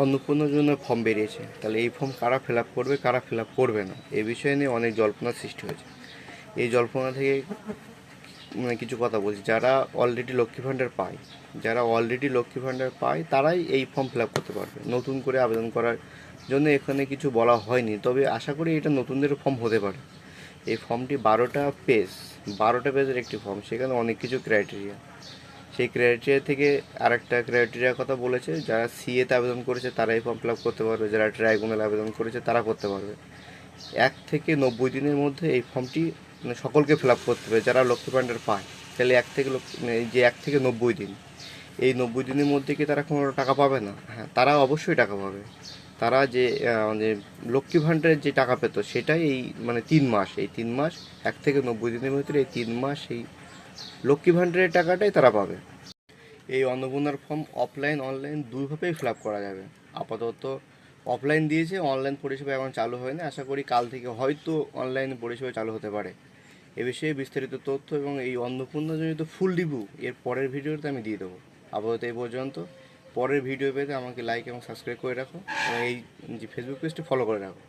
অন্নপূর্ণার জন্য ফর্ম বেরিয়েছে, তাহলে এই ফর্ম কারা ফিল আপ করবে, কারা ফিল আপ করবে না, এই বিষয়ে নিয়ে অনেক জল্পনার সৃষ্টি হয়েছে। এই জল্পনা থেকে কিছু কথা বলছি। যারা অলরেডি লক্ষ্মী ভাণ্ডার পায়, তারাই এই ফর্ম ফিল আপ করতে পারবে। নতুন করে আবেদন করার জন্য এখানে কিছু বলা হয়নি, তবে আশা করি এটা নতুনদের ফর্ম হতে পারে। এই ফর্মটি 12টা পেজের একটি ফর্ম, সেখানে অনেক কিছু ক্রাইটেরিয়া। সেই ক্রাইটেরিয়া থেকে আরেকটা ক্রাইটেরিয়ার কথা বলেছে, যারা সিএতে আবেদন করেছে তারা এই ফর্ম ফিল আপ করতে পারবে, যারা ট্রাইব্যুনাল আবেদন করেছে তারা করতে পারবে। 1 থেকে 90 দিনের মধ্যে এই ফর্মটি সকলকে ফিল আপ করতে হবে যারা লক্ষ্মী ভাণ্ডার পায়। তাহলে 1 থেকে 90 দিন, এই 90 দিনের মধ্যে কি তারা কোনো টাকা পাবে না? হ্যাঁ, তারা অবশ্যই টাকা পাবে। তারা যে লক্ষ্মী ভাণ্ডারের যে টাকা পেত সেটাই এই 3 মাস, এই 3 মাস 1 থেকে 90 দিনের ভিতরে এই 3 মাস এই লক্ষ্মী ভাণ্ডারের টাকাটাই তারা পাবে। এই অন্নপূর্ণার ফর্ম অফলাইন অনলাইন দুইভাবেই ফিল আপ করা যাবে। আপাতত অফলাইন দিয়েছে, অনলাইন পরিষেবা এখন চালু হয়নি। আশা করি কাল থেকে হয়তো অনলাইন পরিষেবা চালু হতে পারে। এ বিষয়ে বিস্তারিত তথ্য এবং এই অন্নপূর্ণাজনিত ফুল রিভিউ এর পরের ভিডিওতে আমি দিয়ে দেবো। আপাতত এই পর্যন্ত। পরের ভিডিও পেতে আমাকে লাইক এবং সাবস্ক্রাইব করে রাখো এবং এই যে ফেসবুক পেজটি ফলো করে রাখো।